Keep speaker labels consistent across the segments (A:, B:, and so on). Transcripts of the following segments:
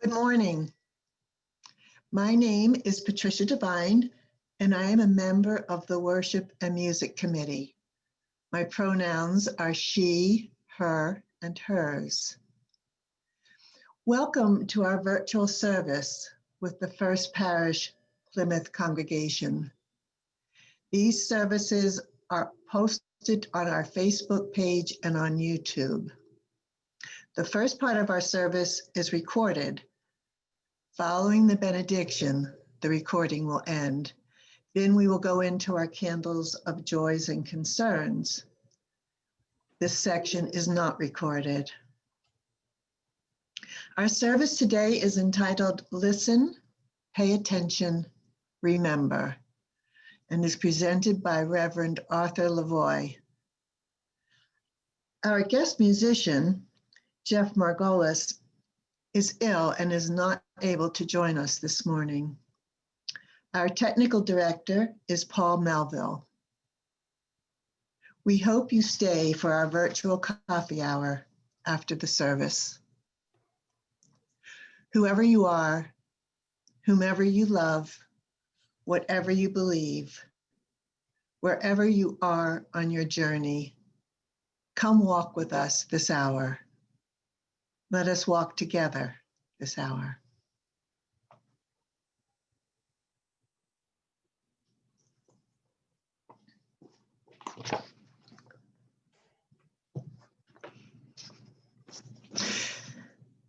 A: Good morning. My name is Patricia Devine, and I am a member of the Worship and Music Committee. My pronouns are she, her, and hers. Welcome to our virtual service with the First Parish Plymouth congregation. These services are posted on our Facebook page and on YouTube. The first part of our service is recorded. Following the benediction, the recording will end. Then we will go into our candles of joys and concerns. This section is not recorded. Our service today is entitled Listen, Pay Attention, Remember, and is presented by Reverend Arthur Lavoie. Our guest musician, Jeff Margolis, is ill and is not able to join us this morning. Our technical director is N.Melville. We hope you stay for our virtual coffee hour after the service. Whoever you are, whomever you love, whatever you believe, wherever you are on your journey, come walk with us this hour. Let us walk together this hour.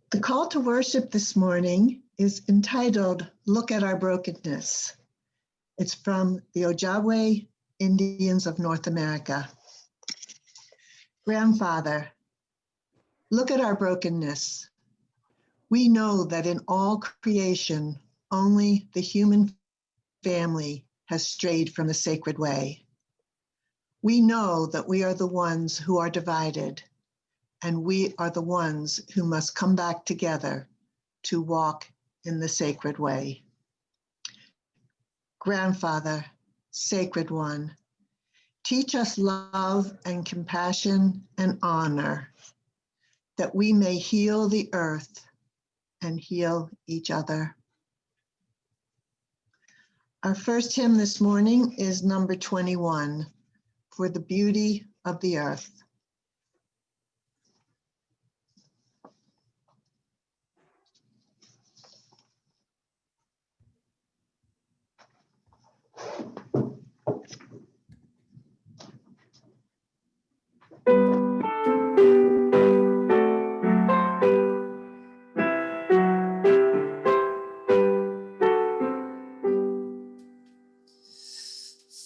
A: The call to worship this morning is entitled, Look at Our Brokenness. It's from the Ojibwe Indians of North America. Grandfather, look at our brokenness. We know that in all creation, only the human family has strayed from the sacred way. We know that we are the ones who are divided, and we are the ones who must come back together to walk in the sacred way. Grandfather, Sacred One, teach us love and compassion and honor, that we may heal the earth and heal each other. Our first hymn this morning is number 21, For the Beauty of the Earth.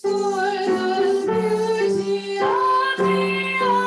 B: For the beauty of the earth.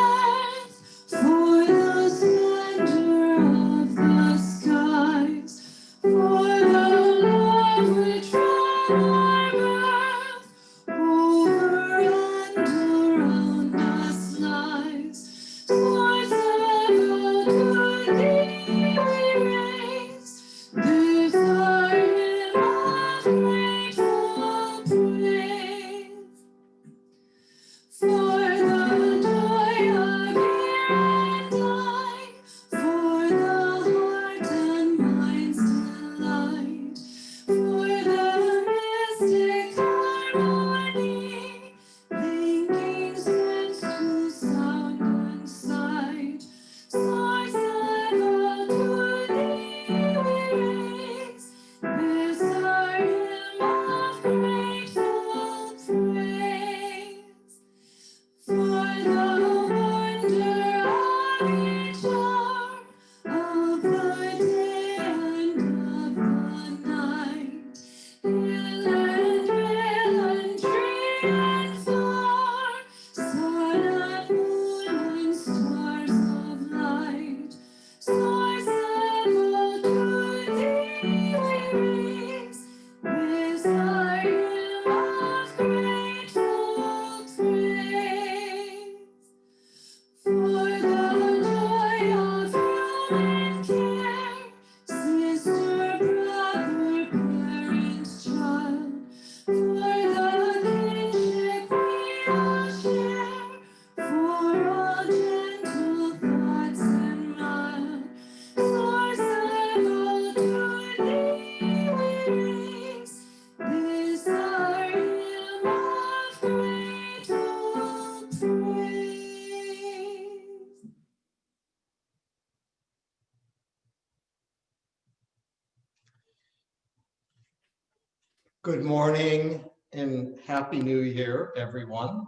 B: Good morning and Happy New Year, everyone.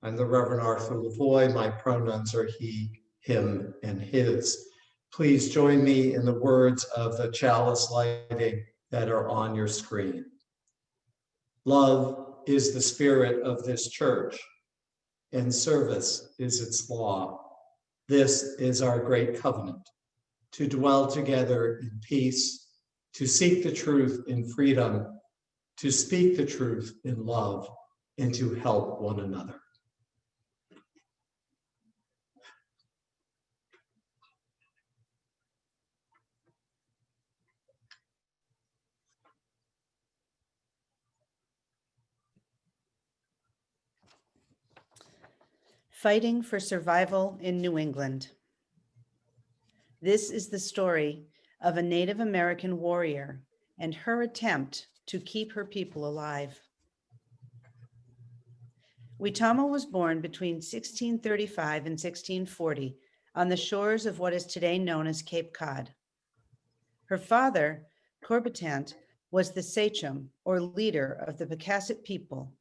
B: I'm the Reverend Arthur Lavoie. My pronouns are he, him, and his. Please join me in the words of the chalice lighting that are on your screen. Love is the spirit of this church, and service is its law. This is our great covenant, to dwell together in peace, to seek the truth in freedom, to speak the truth in love, and to help one another.
C: Fighting for survival in New England. This is the story of a Native American warrior and her attempt to keep her people alive. Weetomo was born between 1635 and 1640 on the shores of what is today known as Cape Cod. Her father, Corbitant, was the sachem or leader of the Pocasset people,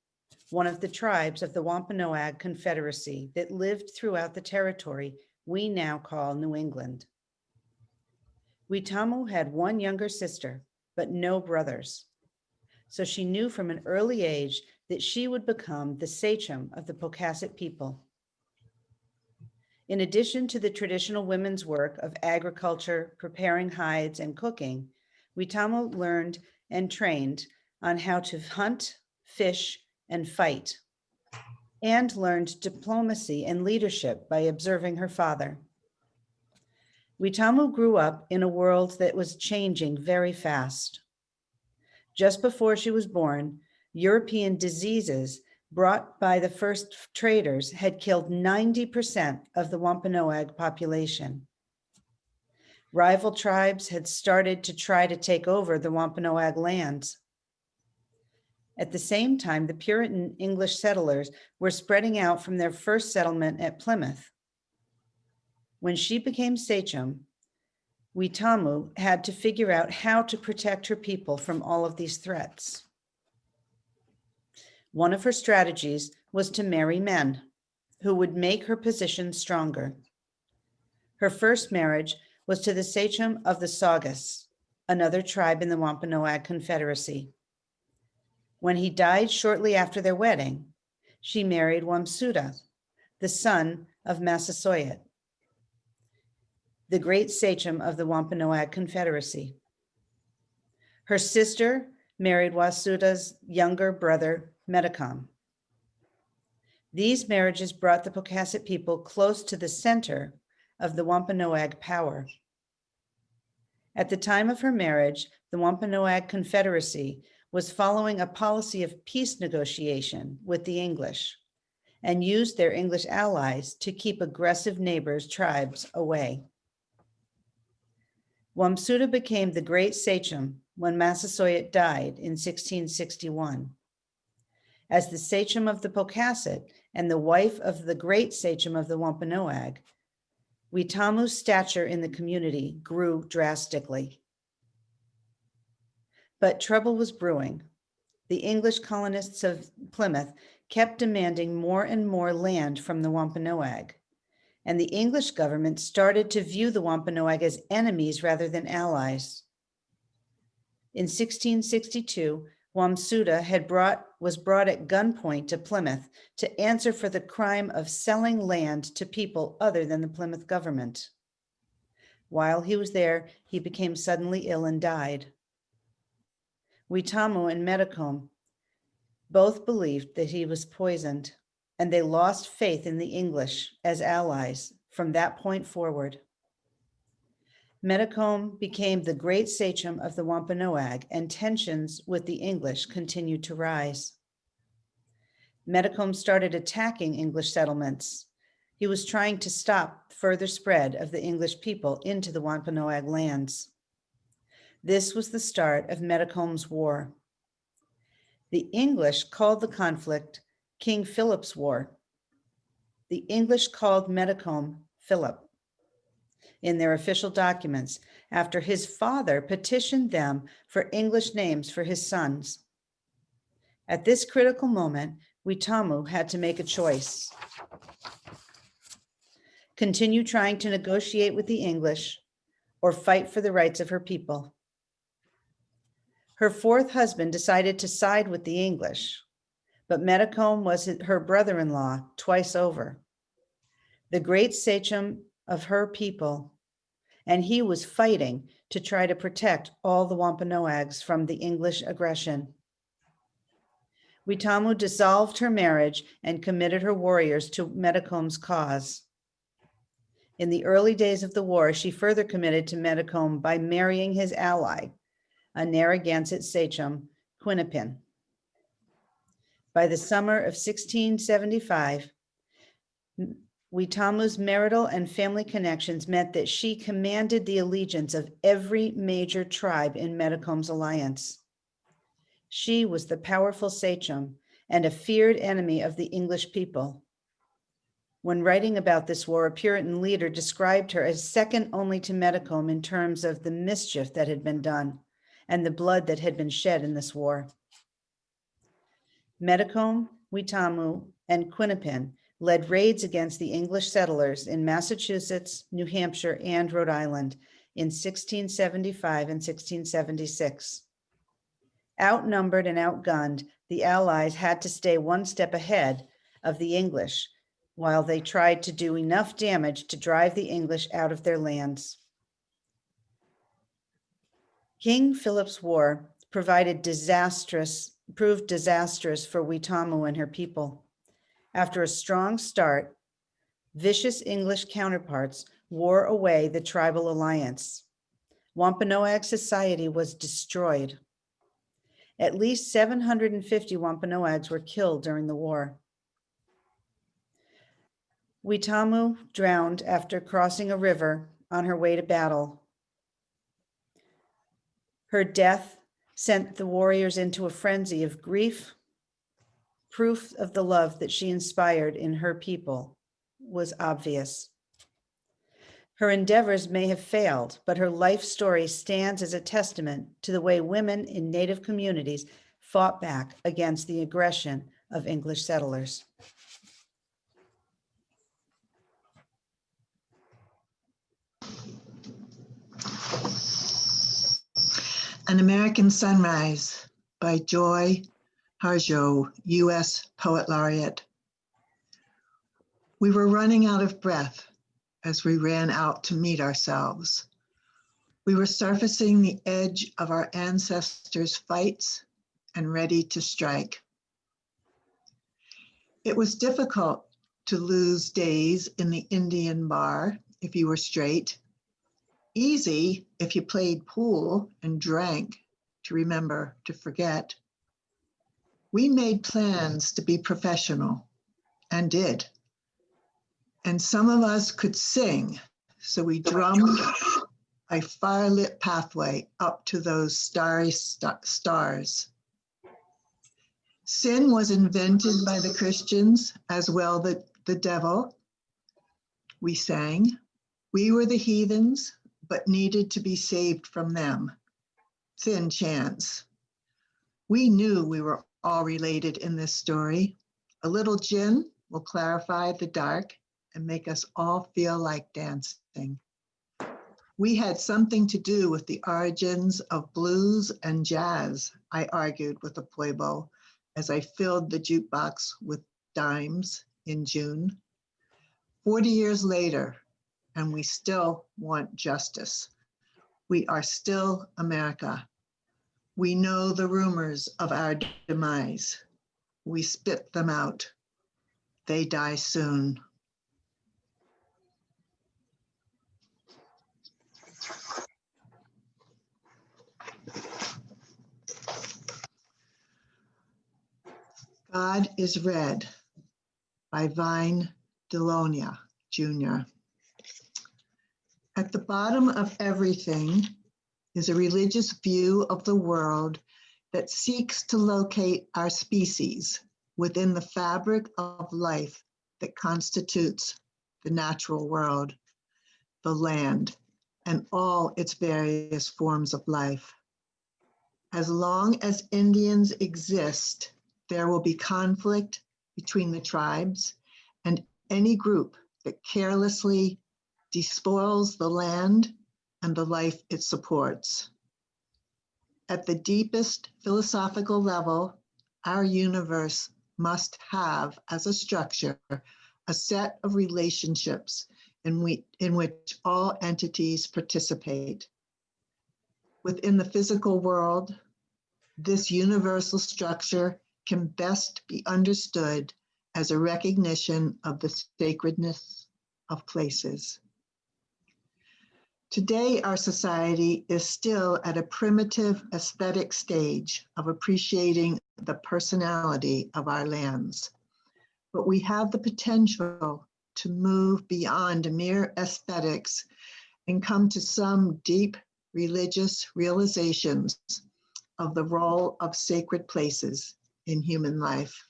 C: one of the tribes of the Wampanoag Confederacy that lived throughout the territory we now call New England. Weetomo had one younger sister, but no brothers. So she knew from an early age that she would become the sachem of the Pocasset people. In addition to the traditional women's work of agriculture, preparing hides, and cooking, Weetomo learned and trained on how to hunt, fish, and fight, and learned diplomacy and leadership by observing her father. Weetomo grew up in a world that was changing very fast. Just before she was born, European diseases brought by the first traders had killed 90% of the Wampanoag population. Rival tribes had started to try to take over the Wampanoag lands. At the same time, the Puritan English settlers were spreading out from their first settlement at Plymouth. When she became sachem, Weetomo had to figure out how to protect her people from all of these threats. One of her strategies was to marry men who would make her position stronger. Her first marriage was to the sachem of the Saugus, another tribe in the Wampanoag Confederacy. When he died shortly after their wedding, she married Wamsuta, the son of Massasoit, the great sachem of the Wampanoag Confederacy. Her sister married Wasuta's younger brother, Metacom. These marriages brought the Pocasset people close to the center of the Wampanoag power. At the time of her marriage, the Wampanoag Confederacy was following a policy of peace negotiation with the English and used their English allies to keep aggressive neighbors' tribes away. Wamsuta became the great sachem when Massasoit died in 1661. As the sachem of the Pocasset and the wife of the great sachem of the Wampanoag, Weetomo's stature in the community grew drastically. But trouble was brewing. The English colonists of Plymouth kept demanding more and more land from the Wampanoag, and the English government started to view the Wampanoag as enemies rather than allies. In 1662, Wamsuta was brought at gunpoint to Plymouth to answer for the crime of selling land to people other than the Plymouth government. While he was there, he became suddenly ill and died. Weetomo and Metacom both believed that he was poisoned, and they lost faith in the English as allies from that point forward. Metacom became the great sachem of the Wampanoag, and tensions with the English continued to rise. Metacom started attacking English settlements. He was trying to stop further spread of the English people into the Wampanoag lands. This was the start of Metacom's War. The English called the conflict King Philip's War. The English called Metacom Philip in their official documents after his father petitioned them for English names for his sons. At this critical moment, Weetamoo had to make a choice. Continue trying to negotiate with the English or fight for the rights of her people. Her fourth husband decided to side with the English, but Metacomb was her brother-in-law twice over, the great sachem of her people, and he was fighting to try to protect all the Wampanoags from the English aggression. Weetamoo dissolved her marriage and committed her warriors to Metacomb's cause. In the early days of the war, she further committed to Metacomb by marrying his ally, a Narragansett sachem, Quinnipiac. By the summer of 1675, Weetamoo's marital and family connections meant that she commanded the allegiance of every major tribe in Metacomb's alliance. She was the powerful sachem and a feared enemy of the English people. When writing about this war, a Puritan leader described her as second only to Metacomb in terms of the mischief that had been done and the blood that had been shed in this war. Metacomb, Weetamoo, and Quinnipiac led raids against the English settlers in Massachusetts, New Hampshire, and Rhode Island in 1675 and 1676. Outnumbered and outgunned, the Allies had to stay one step ahead of the English while they tried to do enough damage to drive the English out of their lands. King Philip's War proved disastrous for Weetamoo and her people. After a strong start, vicious English counterparts wore away the tribal alliance. Wampanoag society was destroyed. At least 750 Wampanoags were killed during the war. Weetamoo drowned after crossing a river on her way to battle. Her death sent the warriors into a frenzy of grief. Proof of the love that she inspired in her people was obvious. Her endeavors may have failed, but her life story stands as a testament to the way women in Native communities fought back against the aggression of English settlers.
A: An American Sunrise by Joy Harjo, U.S. Poet Laureate. We were running out of breath as we ran out to meet ourselves. We were surfacing the edge of our ancestors' fights and ready to strike. It was difficult to lose days in the Indian bar if you were straight. Easy if you played pool and drank to remember to forget. We made plans to be professional and did. And some of us could sing, so we drummed a firelit pathway up to those starry stars. Sin was invented by the Christians as well as the devil. We sang. We were the heathens, but needed to be saved from them. Thin chance. We knew we were all related in this story. A little gin will clarify the dark and make us all feel like dancing. We had something to do with the origins of blues and jazz, I argued with a Pueblo as I filled the jukebox with dimes in June. 40 years later, and we still want justice. We are still America. We know the rumors of our demise. We spit them out. They die soon. God is Red by Vine Delonia, Jr. At the bottom of everything is a religious view of the world that seeks to locate our species within the fabric of life that constitutes the natural world, the land, and all its various forms of life. As long as Indians exist There will be conflict between the tribes and any group that carelessly despoils the land and the life it supports. At the deepest philosophical level, our universe must have as a structure a set of relationships in which all entities participate. Within the physical world, this universal structure can best be understood as a recognition of the sacredness of places. Today, our society is still at a primitive aesthetic stage of appreciating the personality of our lands, but we have the potential to move beyond mere aesthetics and come to some deep religious realizations of the role of sacred places in human life.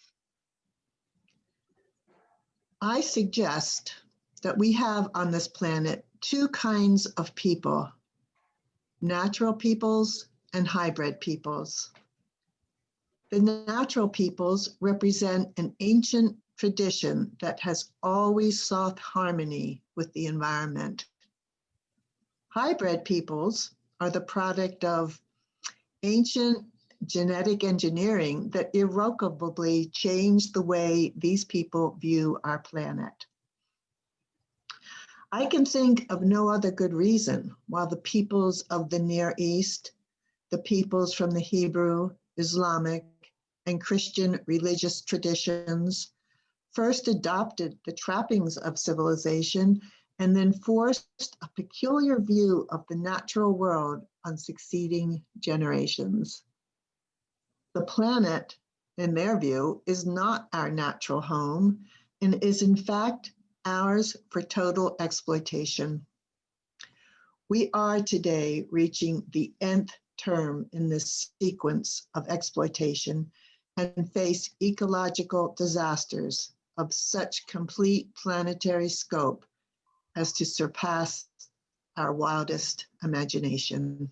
A: I suggest that we have on this planet two kinds of people, natural peoples and hybrid peoples. The natural peoples represent an ancient tradition that has always sought harmony with the environment. Hybrid peoples are the product of ancient genetic engineering that irrevocably changed the way these people view our planet. I can think of no other good reason why the peoples of the Near East, the peoples from the Hebrew, Islamic, and Christian religious traditions first adopted the trappings of civilization and then forced a peculiar view of the natural world on succeeding generations. The planet, in their view, is not our natural home and is in fact ours for total exploitation. We are today reaching the nth term in this sequence of exploitation and face ecological disasters of such complete planetary scope as to surpass our wildest imagination.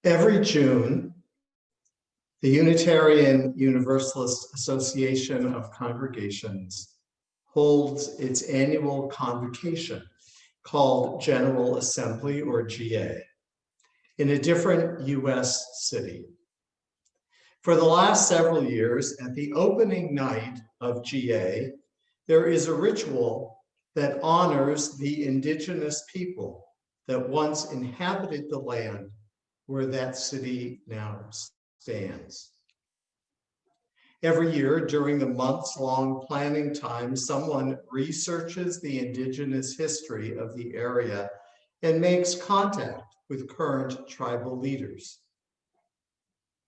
B: Every June, the Unitarian Universalist Association of Congregations holds its annual convocation called General Assembly, or GA, in a different US city. For the last several years, at the opening night of GA, there is a ritual that honors the indigenous people that once inhabited the land where that city now stands. Every year during the months-long planning time, someone researches the indigenous history of the area and makes contact with current tribal leaders.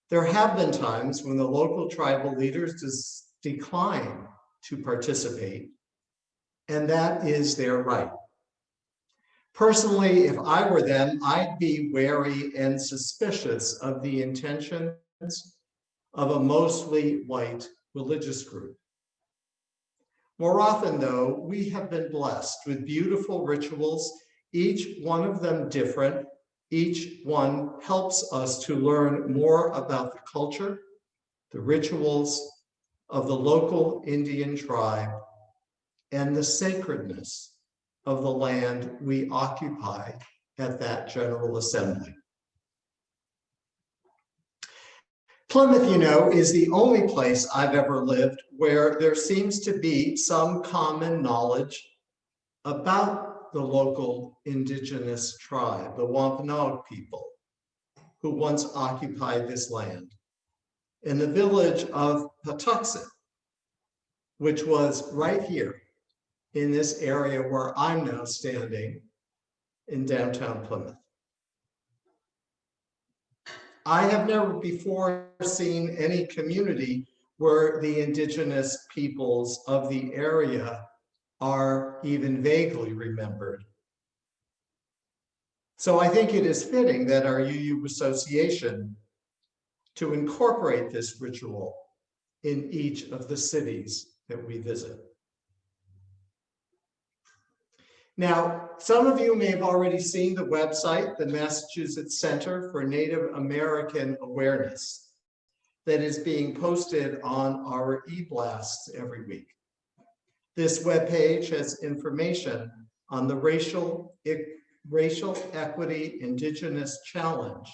B: There have been times when the local tribal leaders decline to participate, and that is their right. Personally, if I were them, I'd be wary and suspicious of the intentions of a mostly white religious group. More often, though, we have been blessed with beautiful rituals, each one of them different. Each one helps us to learn more about the culture, the rituals of the local Indian tribe, and the sacredness of the land we occupy at that General Assembly. Plymouth, you know, is the only place I've ever lived where there seems to be some common knowledge about the local indigenous tribe, the Wampanoag people, who once occupied this land. In the village of Patuxent, which was right here in this area where I'm now standing in downtown Plymouth. I have never before seen any community where the indigenous peoples of the area are even vaguely remembered. So I think it is fitting that our UU Association to incorporate this ritual in each of the cities that we visit. Now, some of you may have already seen the website, the Massachusetts Center for Native American Awareness, that is being posted on our e-blasts every week. This webpage has information on the Racial Equity Indigenous Challenge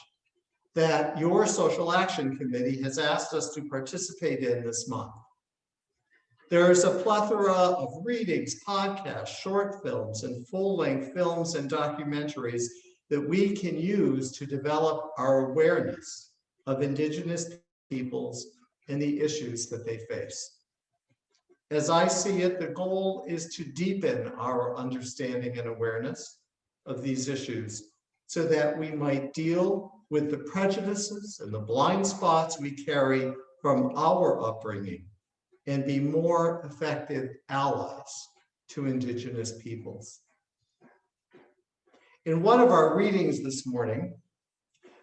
B: that your Social Action Committee has asked us to participate in this month. There's a plethora of readings, podcasts, short films, and full-length films and documentaries that we can use to develop our awareness of Indigenous peoples and the issues that they face. As I see it, the goal is to deepen our understanding and awareness of these issues so that we might deal with the prejudices and the blind spots we carry from our upbringing and be more effective allies to Indigenous peoples. In one of our readings this morning,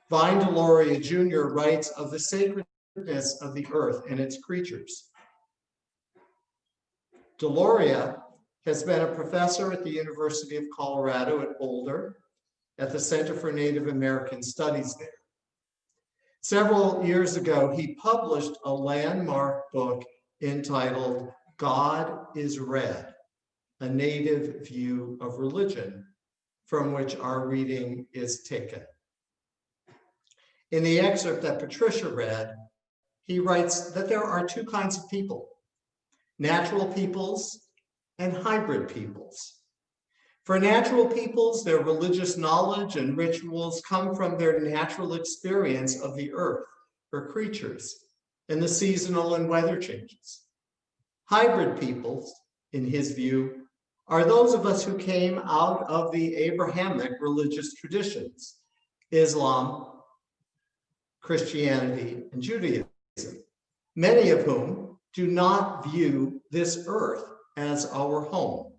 B: Vine Deloria Jr. writes of the sacredness of the earth and its creatures. Deloria has been a professor at the University of Colorado at Boulder at the Center for Native American Studies there. Several years ago, he published a landmark book entitled God is Red, a Native View of Religion, from which our reading is taken. In the excerpt that Patricia read, he writes that there are two kinds of people: natural peoples and hybrid peoples. For natural peoples, their religious knowledge and rituals come from their natural experience of the earth, her creatures, and the seasonal and weather changes. Hybrid peoples, in his view, are those of us who came out of the Abrahamic religious traditions, Islam, Christianity, and Judaism, many of whom do not view this earth as our home.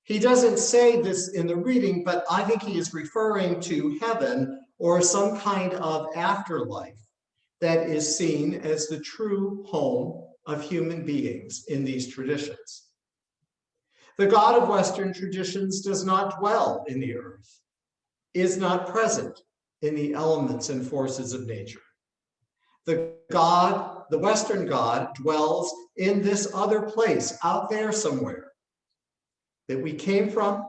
B: He doesn't say this in the reading, but I think he is referring to heaven or some kind of afterlife that is seen as the true home of human beings in these traditions. The God of Western traditions does not dwell in the earth, is not present in the elements and forces of nature. The Western God, dwells in this other place out there somewhere that we came from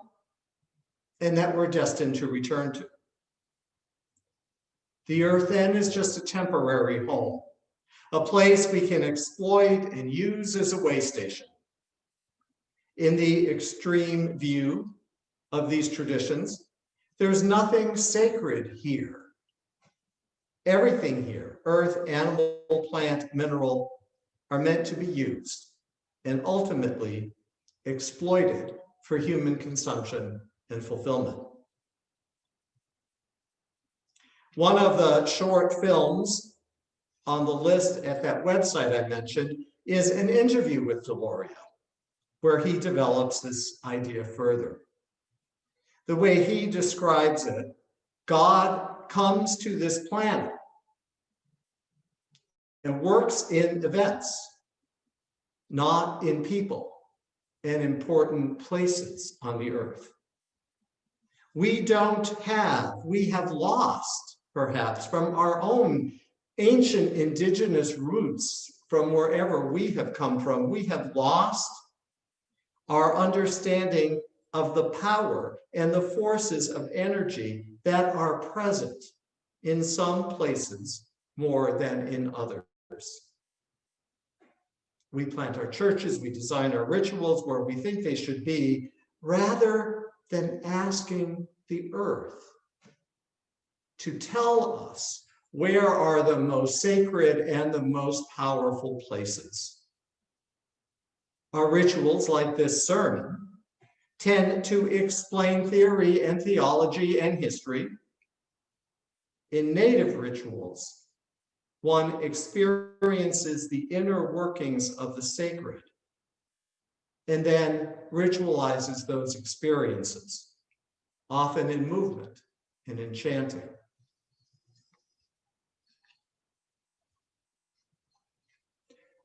B: and that we're destined to return to. The earth then is just a temporary home, a place we can exploit and use as a way station. In the extreme view of these traditions, there's nothing sacred here. Everything here, earth, animal, plant, mineral, are meant to be used and ultimately exploited for human consumption and fulfillment. One of the short films on the list at that website I mentioned is an interview with Lavoie, where he develops this idea further. The way he describes it, God comes to this planet and works in events, not in people and important places on the earth. We have lost, perhaps, from our own ancient indigenous roots, from wherever we have come from, we have lost our understanding of the power and the forces of energy that are present in some places more than in others. We plant our churches, we design our rituals where we think they should be, rather than asking the earth to tell us where are the most sacred and the most powerful places. Our rituals, like this sermon, tend to explain theory and theology and history. In native rituals, one experiences the inner workings of the sacred and then ritualizes those experiences, often in movement and in chanting.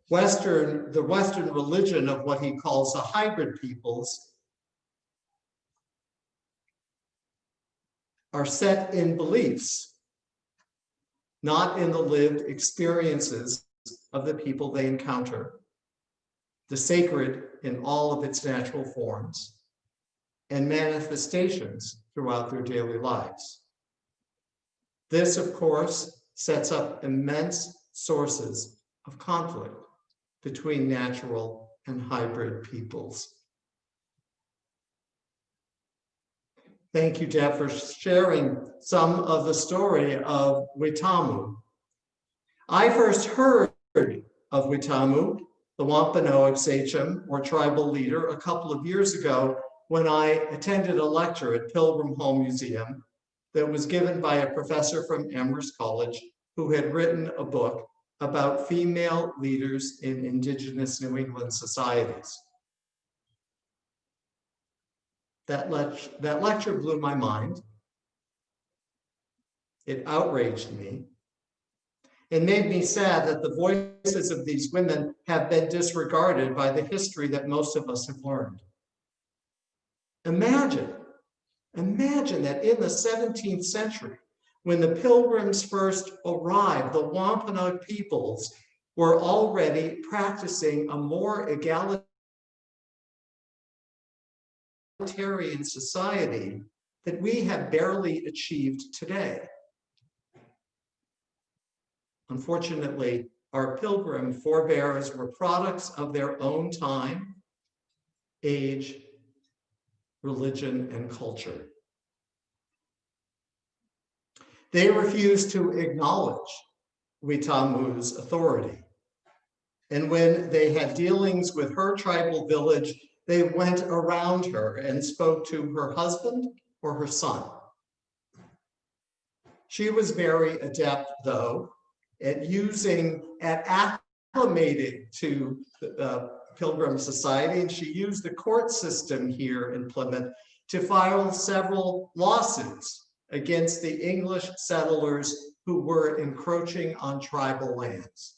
B: The Western religion of what he calls the hybrid peoples are set in beliefs, not in the lived experiences of the people they encounter, the sacred in all of its natural forms and manifestations throughout their daily lives. This, of course, sets up immense sources of conflict between natural and hybrid peoples. Thank you, Deb, for sharing some of the story of Witamu. I first heard of Witamu, the Wampanoag sachem or tribal leader, a couple of years ago when I attended a lecture at Pilgrim Home Museum that was given by a professor from Amherst College who had written a book about female leaders in Indigenous New England societies. That lecture blew my mind. It outraged me. It made me sad that the voices of these women have been disregarded by the history that most of us have learned. Imagine that in the 17th century, when the Pilgrims first arrived, the Wampanoag peoples were already practicing a more egalitarian society that we have barely achieved today. Unfortunately, our Pilgrim forebears were products of their own time, age, religion, and culture. They refused to acknowledge Witamu's authority. And when they had dealings with her tribal village, they went around her and spoke to her husband or her son. She was very adept, though, at acclimating to the Pilgrim Society, and she used the court system here in Plymouth to file several lawsuits against the English settlers who were encroaching on tribal lands.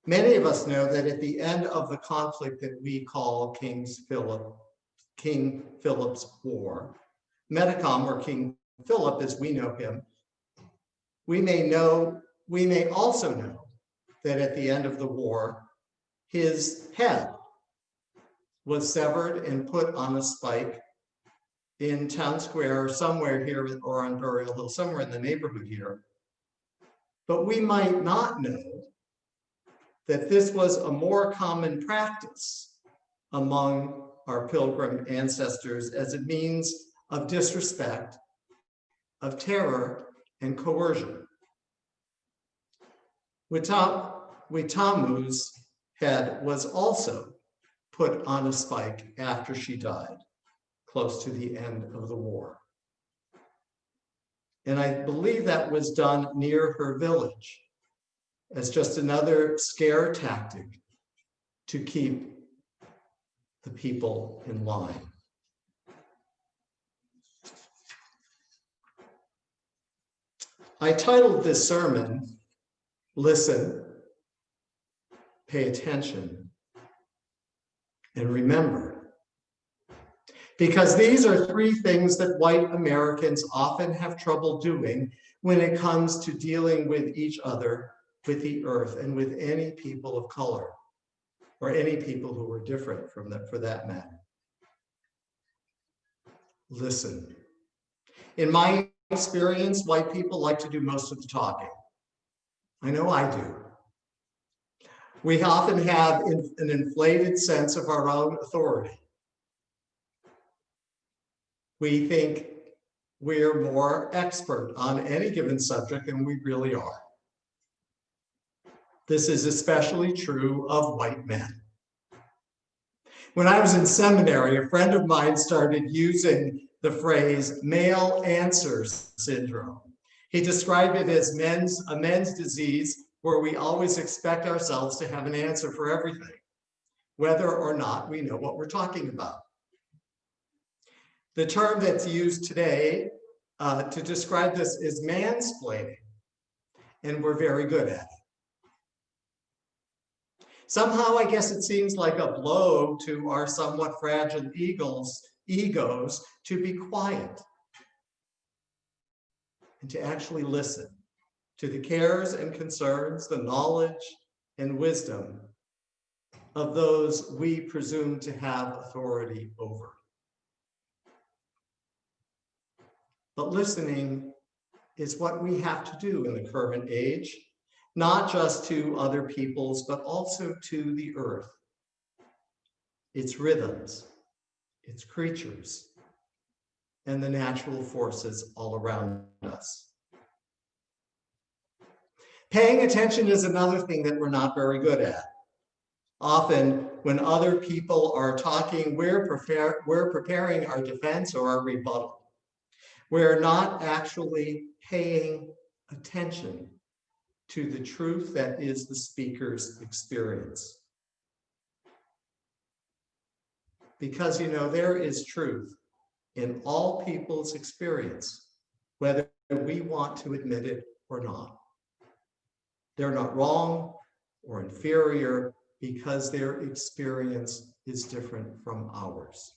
B: Many of us know that at the end of the conflict that we call King Philip's War, Metacom, or King Philip as we know him, we may also know that at the end of the war, his head was severed and put on a spike in Town Square, somewhere here, or on Burial Hill, somewhere in the neighborhood here. But we might not know that this was a more common practice among our pilgrim ancestors as a means of disrespect, of terror, and coercion. Witamu's head was also put on a spike after she died, close to the end of the war. And I believe that was done near her village as just another scare tactic to keep the people in line. I titled this sermon, Listen, Pay Attention, and Remember. Because these are three things that white Americans often have trouble doing when it comes to dealing with each other, with the earth, and with any people of color, or any people who are different from that, for that matter. Listen. In my experience, white people like to do most of the talking. I know I do. We often have an inflated sense of our own authority. We think we're more expert on any given subject than we really are. This is especially true of white men. When I was in seminary, a friend of mine started using the phrase male answer syndrome. He described it as a men's disease where we always expect ourselves to have an answer for everything, whether or not we know what we're talking about. The term that's used today to describe this is mansplaining, and we're very good at it. Somehow, I guess it seems like a blow to our somewhat fragile egos to be quiet and to actually listen to the cares and concerns, the knowledge and wisdom of those we presume to have authority over. But listening is what we have to do in the current age, not just to other peoples, but also to the earth, its rhythms, its creatures, and the natural forces all around us. Paying attention is another thing that we're not very good at. Often, when other people are talking, we're preparing our defense or our rebuttal. We're not actually paying attention to the truth that is the speaker's experience. Because, you know, there is truth in all people's experience, whether we want to admit it or not. They're not wrong or inferior because their experience is different from ours.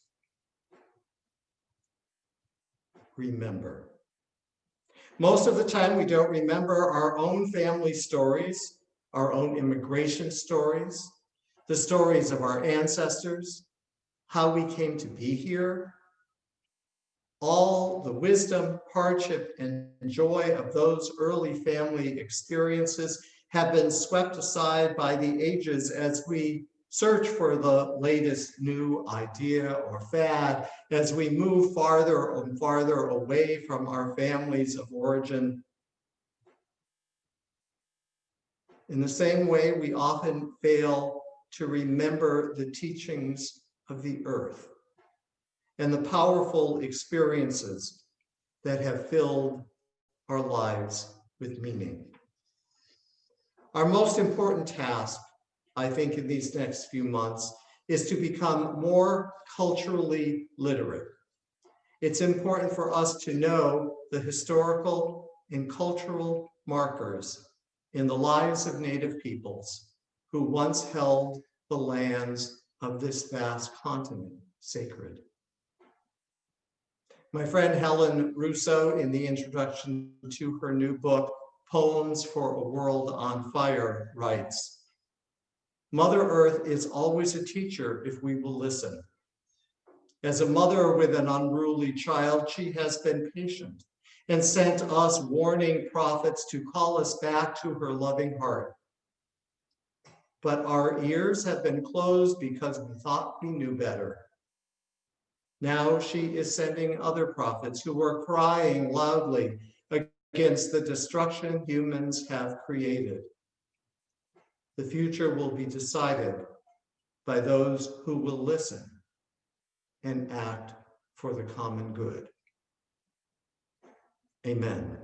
B: Remember. Most of the time, we don't remember our own family stories, our own immigration stories, the stories of our ancestors, how we came to be here. All the wisdom, hardship, and joy of those early family experiences have been swept aside by the ages as we search for the latest new idea or fad, as we move farther and farther away from our families of origin. In the same way, we often fail to remember the teachings of the earth and the powerful experiences that have filled our lives with meaning. Our most important task, I think, in these next few months is to become more culturally literate. It's important for us to know the historical and cultural markers in the lives of Native peoples who once held the lands of this vast continent sacred. My friend Helen Russo, in the introduction to her new book, Poems for a World on Fire, writes, Mother Earth is always a teacher if we will listen. As a mother with an unruly child, she has been patient and sent us warning prophets to call us back to her loving heart. But our ears have been closed because we thought we knew better. Now she is sending other prophets who are crying loudly against the destruction humans have created. The future will be decided by those who will listen and act for the common good. Amen.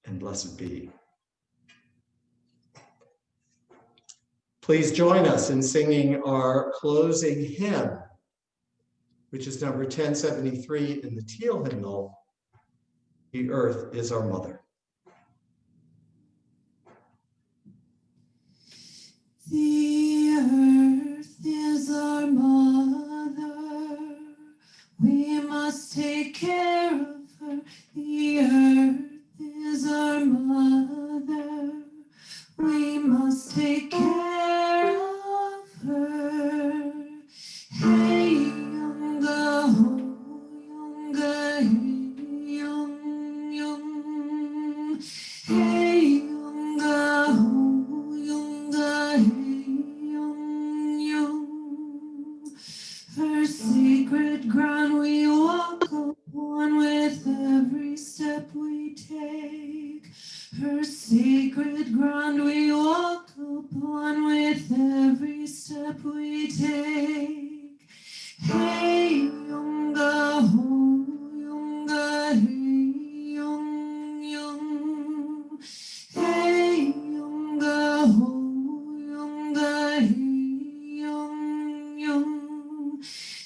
B: And blessed be. Please join us in singing our closing hymn, which is number 1073 in the Teal hymnal, The Earth is Our Mother.
D: The earth is our mother, we must take care of her. The earth is our mother, we must take care of her. Hey, younga, ho, younga, hey, young, young. Hey, younga, ho, younga, hey, young, young. Her sacred ground we walk upon with every step we take. Her sacred ground we walk upon with every step we take. Hey, younga, ho, younga, hey, young, young. Hey, younga, ho, younga, hey, young, young.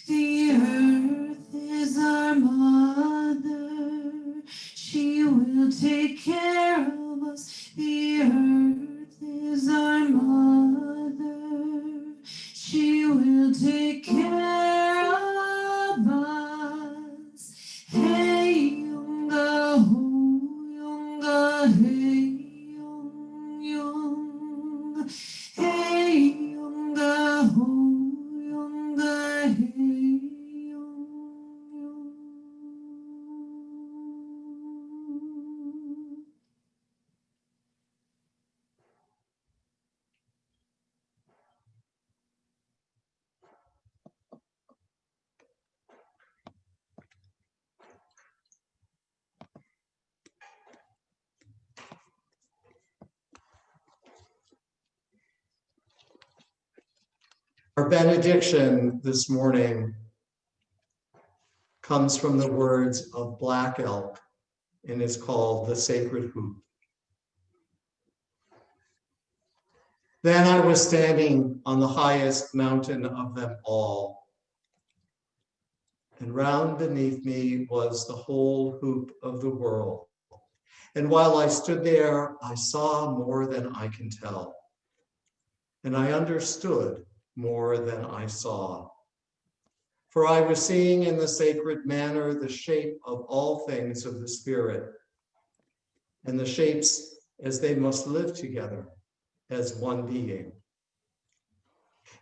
D: The earth is our mother, she will take care of us. The earth is our mother, she will take care of us. Hey, younga, ho, younga, hey, young, young. Hey, younga, ho, younga, hey, young, young.
B: Our benediction this morning comes from the words of Black Elk and is called The Sacred Hoop. Then I was standing on the highest mountain of them all, and round beneath me was the whole hoop of the world. And while I stood there, I saw more than I can tell, and I understood more than I saw. For I was seeing in the sacred manner the shape of all things of the Spirit, and the shapes as they must live together as one being.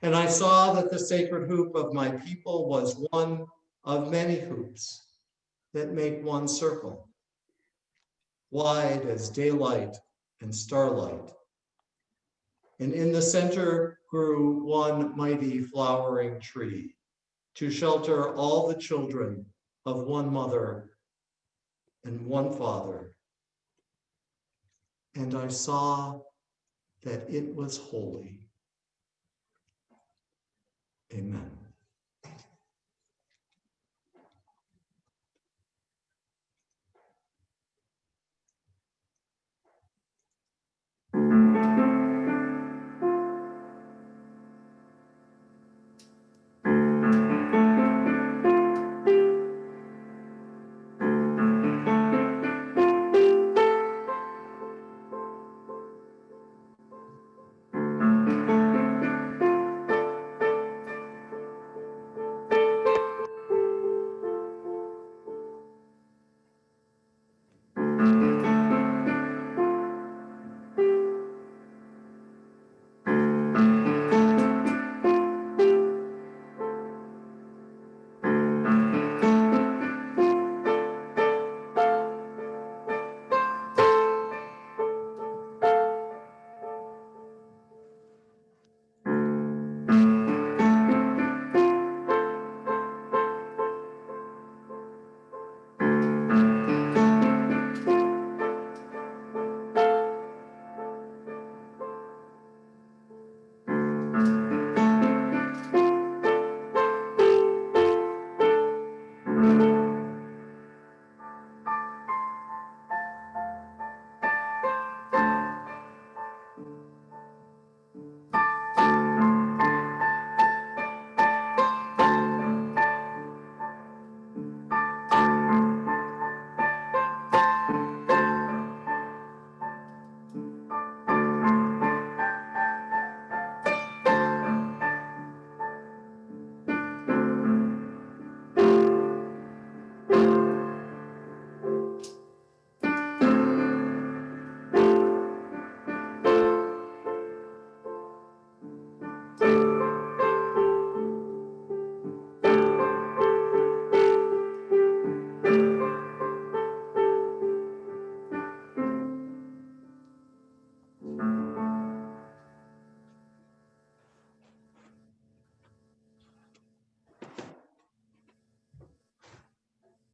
B: And I saw that the sacred hoop of my people was one of many hoops that make one circle, wide as daylight and starlight. And in the center grew one mighty flowering tree to shelter all the children of one mother and one father. And I saw that it was holy. Amen.